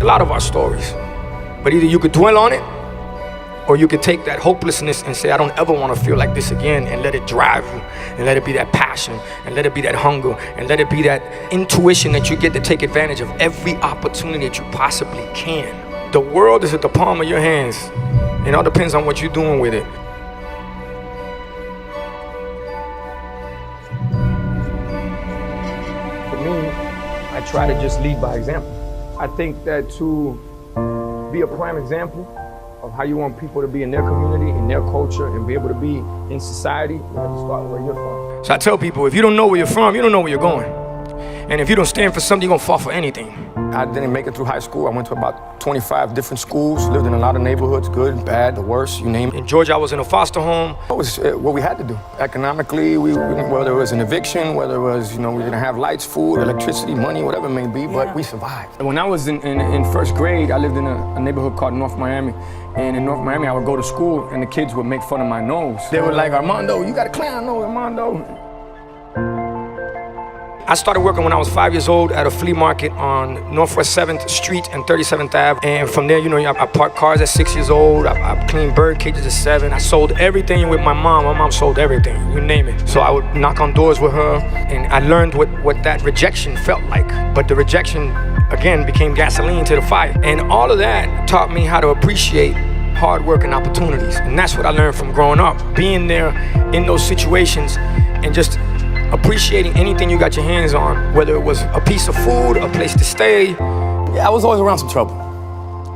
A lot of our stories. But either you could dwell on it, or you could take that hopelessness and say, I don't ever want to feel like this again, and let it drive you, and let it be that passion, and let it be that hunger, and let it be that intuition that you get to take advantage of every opportunity that you possibly can. The world is at the palm of your hands. It all depends on what you're doing with it. For me, I try to just lead by example. I think that to be a prime example of how you want people to be in their community, in their culture, and be able to be in society, you have to start where you're from. So I tell people, if you don't know where you're from, you don't know where you're going. And if you don't stand for something, you're gonna fall for anything. I didn't make it through high school. I went to about 25 different schools, lived in a lot of neighborhoods, good, bad, the worst, you name it. In Georgia, I was in a foster home. It was what we had to do. Economically, whether it was an eviction, whether it was, we didn't have lights, food, electricity, money, whatever it may be, but we survived. When I was in first grade, I lived in a neighborhood called North Miami. And in North Miami, I would go to school, and the kids would make fun of my nose. They were like, Armando, you got a clown nose, Armando. I started working when I was 5 years old at a flea market on Northwest 7th Street and 37th Ave. And from there, I parked cars at 6 years old. I cleaned bird cages at 7. I sold everything with my mom. My mom sold everything, you name it. So I would knock on doors with her, and I learned what that rejection felt like. But the rejection, again, became gasoline to the fire. And all of that taught me how to appreciate hard work and opportunities. And that's what I learned from growing up. Being there in those situations and just appreciating anything you got your hands on, whether it was a piece of food, a place to stay. Yeah, I was always around some trouble.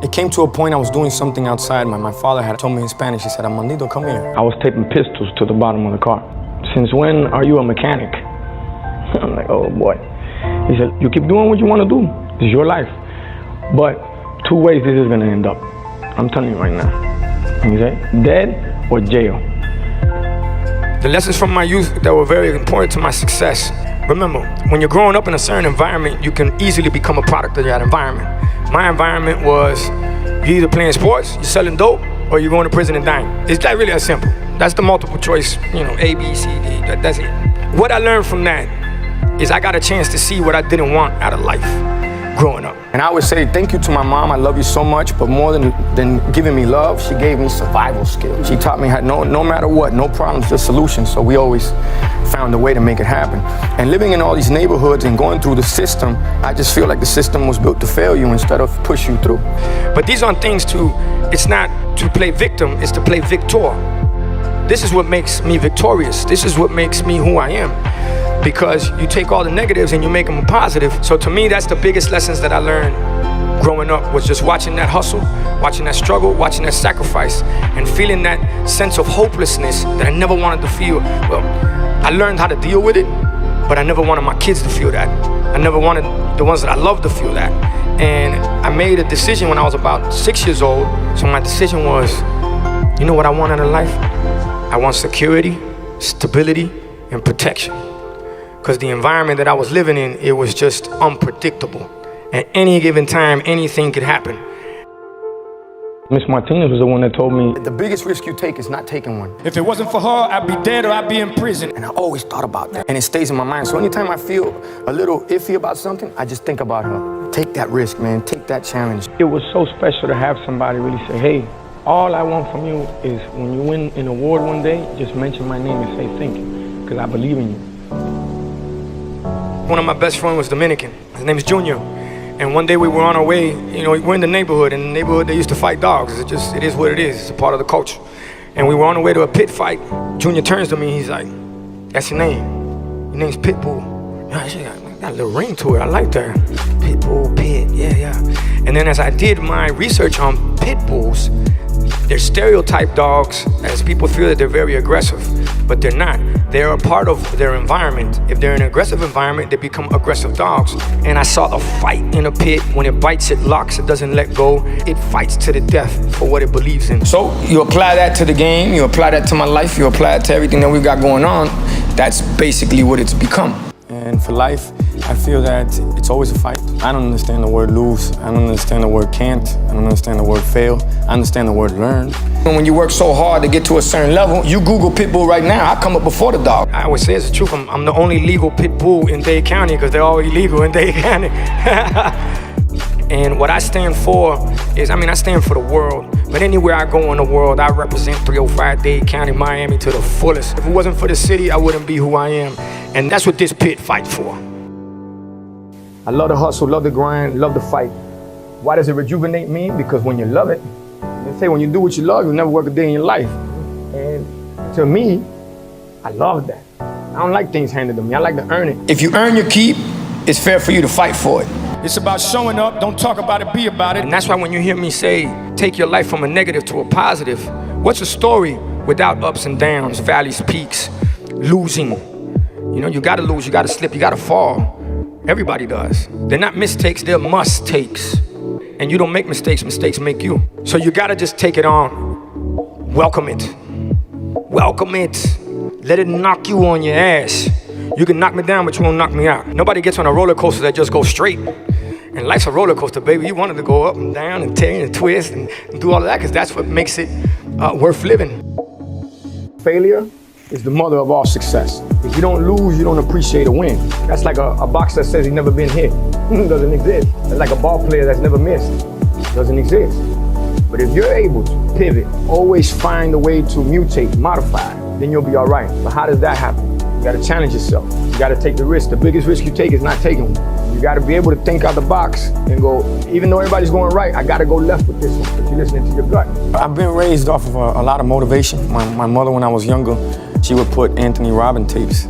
It came to a point I was doing something outside. My father had told me in Spanish, he said, Armandito, come here. I was taping pistols to the bottom of the car. Since when are you a mechanic? I'm like, oh boy. He said, you keep doing what you want to do. It's your life. But 2 ways this is gonna end up. I'm telling you right now. He said, dead or jail. The lessons from my youth that were very important to my success. Remember, when you're growing up in a certain environment, you can easily become a product of that environment. My environment was, you're either playing sports, you're selling dope, or you're going to prison and dying. It's not really that simple. That's the multiple choice, A, B, C, D, that's it. What I learned from that is I got a chance to see what I didn't want out of life growing up. And I would say thank you to my mom. I love you so much, but more than giving me love, she gave me survival skills. She taught me how no matter what, no problems, just solutions. So we always found a way to make it happen. And living in all these neighborhoods and going through the system, I just feel like the system was built to fail you instead of push you through. But these aren't things it's not to play victim, it's to play victor. This is what makes me victorious. This is what makes me who I am. Because you take all the negatives and you make them positive. So to me, that's the biggest lessons that I learned growing up, was just watching that hustle, watching that struggle, watching that sacrifice, and feeling that sense of hopelessness that I never wanted to feel. Well, I learned how to deal with it, but I never wanted my kids to feel that. I never wanted the ones that I love to feel that. And I made a decision when I was about 6 years old. So my decision was, you know what I want out of life? I want security, stability, and protection. Because the environment that I was living in, it was just unpredictable. At any given time, anything could happen. Miss Martinez was the one that told me, the biggest risk you take is not taking one. If it wasn't for her, I'd be dead or I'd be in prison. And I always thought about that, and it stays in my mind. So anytime I feel a little iffy about something, I just think about her. Take that risk, man, take that challenge. It was so special to have somebody really say, hey, all I want from you is when you win an award one day, just mention my name and say thank you, because I believe in you. One of my best friends was Dominican. His name is Junior. And one day we were on our way, we're in the neighborhood. In the neighborhood, they used to fight dogs. It is what it is. It's a part of the culture. And we were on our way to a pit fight. Junior turns to me, he's like, that's your name. Your name's Pitbull. Got a little ring to it, I like that. Pitbull, Pit, yeah. And then as I did my research on pit bulls, they're stereotype dogs, as people feel that they're very aggressive, but they're not. They're a part of their environment. If they're in an aggressive environment, they become aggressive dogs. And I saw a fight in a pit. When it bites, it locks, it doesn't let go. It fights to the death for what it believes in. So you apply that to the game, you apply that to my life, you apply it to everything that we've got going on. That's basically what it's become. And for life, I feel that it's always a fight. I don't understand the word lose. I don't understand the word can't. I don't understand the word fail. I understand the word learn. And when you work so hard to get to a certain level, you Google pit bull right now, I come up before the dog. I always say it's the truth. I'm the only legal pit bull in Dade County because they're all illegal in Dade County. And what I stand for is, I stand for the world. But anywhere I go in the world, I represent 305 Dade County, Miami to the fullest. If it wasn't for the city, I wouldn't be who I am. And that's what this pit fights for. I love the hustle, love the grind, love the fight. Why does it rejuvenate me? Because when you love it, they say when you do what you love, you'll never work a day in your life. And to me, I love that. I don't like things handed to me. I like to earn it. If you earn your keep, it's fair for you to fight for it. It's about showing up, don't talk about it, be about it. And that's why when you hear me say, take your life from a negative to a positive, what's a story without ups and downs, valleys, peaks, losing? You know, you gotta lose, you gotta slip, you gotta fall. Everybody does. They're not mistakes, they're must-takes. And you don't make mistakes, mistakes make you. So you gotta just take it on. Welcome it. Welcome it. Let it knock you on your ass. You can knock me down, but you won't knock me out. Nobody gets on a roller coaster that just goes straight. And life's a roller coaster, baby. You want it to go up and down and tear and twist and do all of that, because that's what makes it worth living. Failure is the mother of all success. If you don't lose, you don't appreciate a win. That's like a boxer that says he's never been hit. Doesn't exist. That's like a ball player that's never missed. Doesn't exist. But if you're able to pivot, always find a way to mutate, modify, then you'll be all right. But how does that happen? You gotta challenge yourself. You gotta take the risk. The biggest risk you take is not taking one. You gotta be able to think out the box and go, even though everybody's going right, I gotta go left with this one, if you're listening to your gut. I've been raised off of a lot of motivation. My mother, when I was younger, she would put Anthony Robbins tapes,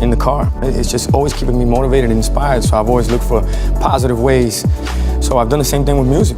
in the car. It's just always keeping me motivated and inspired, so I've always looked for positive ways. So I've done the same thing with music.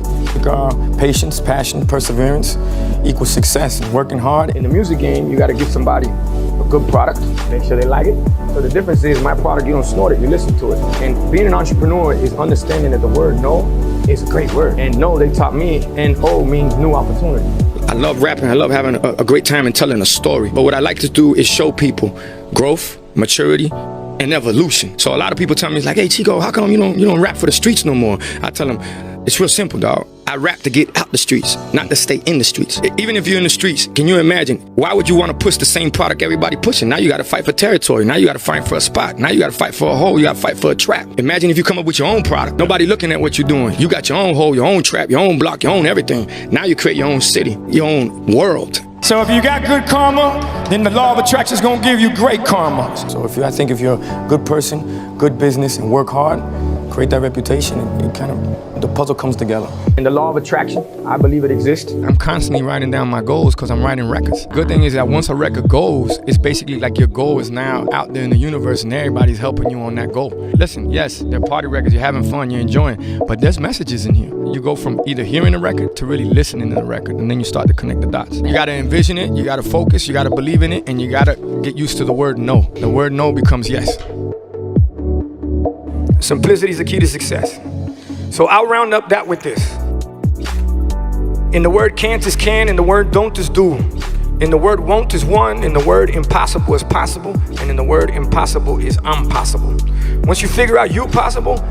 Patience, passion, perseverance equals success, and working hard. In the music game, you gotta give somebody a good product, make sure they like it. So the difference is my product, you don't snort it, you listen to it. And being an entrepreneur is understanding that the word no is a great word. And no, they taught me, N-O means new opportunity. I love rapping, I love having a great time and telling a story. But what I like to do is show people growth, maturity, and evolution. So a lot of people tell me, it's like, hey Chico, how come you don't rap for the streets no more? I tell them, it's real simple, dog. I rap to get out the streets, not to stay in the streets. Even if you're in the streets, can you imagine, why would you want to push the same product everybody pushing? Now you got to fight for territory. Now you got to fight for a spot. Now you got to fight for a hole. You got to fight for a trap. Imagine if you come up with your own product. Nobody looking at what you're doing. You got your own hole, your own trap, your own block, your own everything. Now you create your own city, your own world. So if you got good karma, then the law of attraction is going to give you great karma. So I think if you're a good person, good business, and work hard, create that reputation, and the puzzle comes together. And the law of attraction, I believe it exists. I'm constantly writing down my goals because I'm writing records. Good thing is that once a record goes, it's basically like your goal is now out there in the universe and everybody's helping you on that goal. Listen, yes, they're party records, you're having fun, you're enjoying, but there's messages in here. You go from either hearing the record to really listening to the record, and then you start to connect the dots. You gotta envision it, you gotta focus, you gotta believe in it, and you gotta get used to the word no. The word no becomes yes. Simplicity is the key to success. So I'll round up that with this. In the word can't is can, in the word don't is do. In the word won't is one, in the word impossible is possible, and in the word impossible is impossible. Once you figure out you're possible,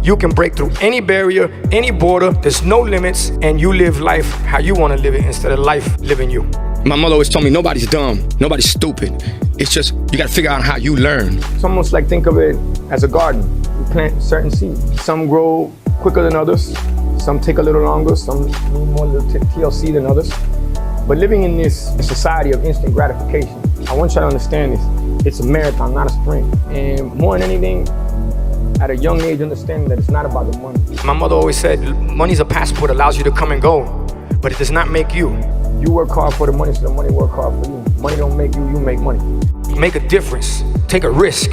you can break through any barrier, any border, there's no limits, and you live life how you want to live it instead of life living you. My mother always told me nobody's dumb, nobody's stupid. It's just, you gotta figure out how you learn. It's almost like think of it as a garden. You plant certain seeds. Some grow quicker than others. Some take a little longer. Some need more TLC than others. But living in this society of instant gratification, I want you to understand this. It's a marathon, not a sprint. And more than anything, at a young age, understanding that it's not about the money. My mother always said, money's a passport, allows you to come and go, but it does not make you. You work hard for the money, so the money work hard for you. Money don't make you, you make money. Make a difference, take a risk.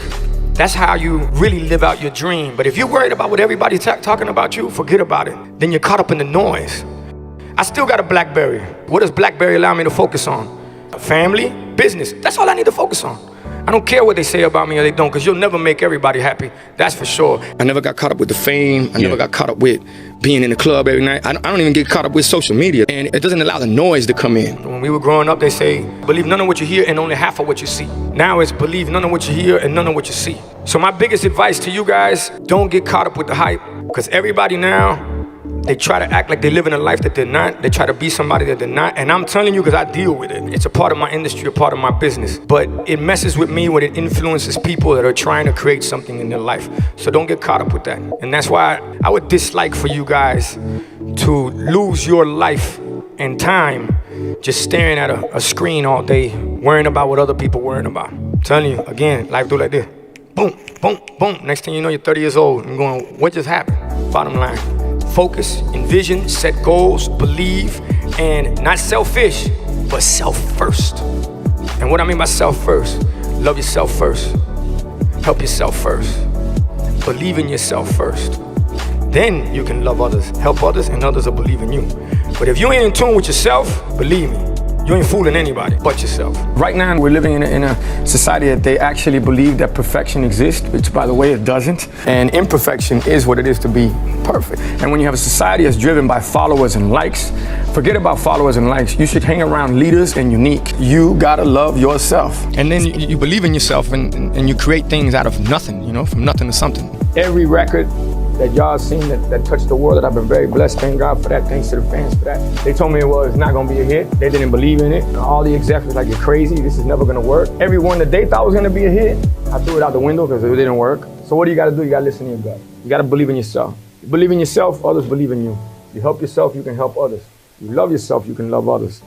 That's how you really live out your dream. But if you're worried about what everybody's talking about you, forget about it. Then you're caught up in the noise. I still got a BlackBerry. What does BlackBerry allow me to focus on? Family, business, that's all I need to focus on. I don't care what they say about me or they don't, because you'll never make everybody happy. That's for sure. I never got caught up with the fame. I never got caught up with being in the club every night. I don't even get caught up with social media. And it doesn't allow the noise to come in. When we were growing up, they say, believe none of what you hear and only half of what you see. Now it's believe none of what you hear and none of what you see. So my biggest advice to you guys, don't get caught up with the hype, because everybody now They try to act like they're living a life that they're not. They try to be somebody that they're not. And I'm telling you because I deal with it. It's a part of my industry, a part of my business. But it messes with me when it influences people that are trying to create something in their life. So don't get caught up with that. And that's why I would dislike for you guys to lose your life and time just staring at a screen all day, worrying about what other people worrying about. I'm telling you, again, life do like this. Boom, boom, boom. Next thing you know, you're 30 years old and going, what just happened? Bottom line, focus, envision, set goals, believe, and not selfish, but self first. And what I mean by self first, love yourself first, help yourself first, believe in yourself first. Then you can love others, help others, and others will believe in you. But if you ain't in tune with yourself, believe me, you ain't fooling anybody but yourself. Right now, we're living in a society that they actually believe that perfection exists, which, by the way, it doesn't. And imperfection is what it is to be perfect. And when you have a society that's driven by followers and likes, forget about followers and likes. You should hang around leaders and unique. You gotta love yourself. And then you believe in yourself and you create things out of nothing, you know, from nothing to something. Every record that y'all seen that touched the world, that I've been very blessed. Thank God for that. Thanks to the fans for that. They told me it was not gonna be a hit. They didn't believe in it. All the execs was like, you're crazy. This is never gonna work. Every one that they thought was gonna be a hit, I threw it out the window because it didn't work. So what do you gotta do? You gotta listen to your gut. You gotta believe in yourself. You believe in yourself, others believe in you. You help yourself, you can help others. You love yourself, you can love others.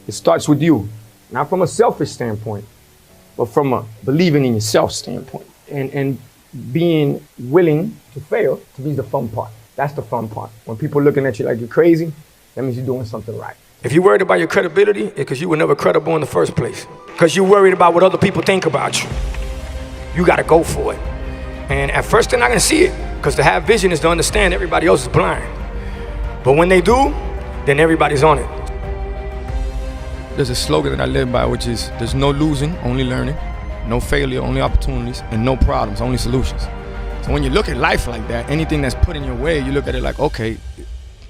It starts with you, not from a selfish standpoint, but from a believing in yourself standpoint. And being willing to fail to be the fun part. That's the fun part. When people are looking at you like you're crazy, that means you're doing something right. If you're worried about your credibility, it's because you were never credible in the first place. Because you're worried about what other people think about you. You got to go for it. And at first they're not going to see it, because to have vision is to understand everybody else is blind. But when they do, then everybody's on it. There's a slogan that I live by, which is, there's no losing, only learning. No failure, only opportunities, and no problems, only solutions. So when you look at life like that, anything that's put in your way, you look at it like, okay,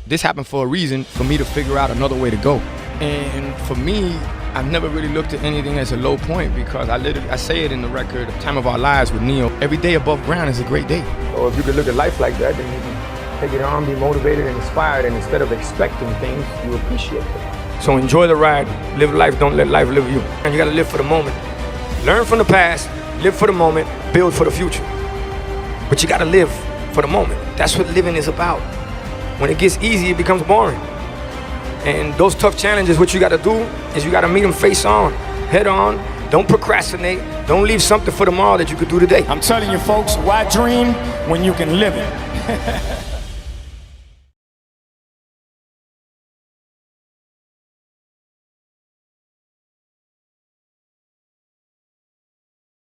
this happened for a reason, for me to figure out another way to go. And for me, I've never really looked at anything as a low point, because I say it in the record, Time of Our Lives with Neo, every day above ground is a great day. So if you could look at life like that, then you can take it on, be motivated and inspired, and instead of expecting things, you appreciate them. So enjoy the ride, live life, don't let life live you. And you gotta live for the moment. Learn from the past, live for the moment, build for the future. But you gotta live for the moment. That's what living is about. When it gets easy, it becomes boring. And those tough challenges, what you gotta do is you gotta meet them face on, head on. Don't procrastinate. Don't leave something for tomorrow that you could do today. I'm telling you folks, why dream when you can live it?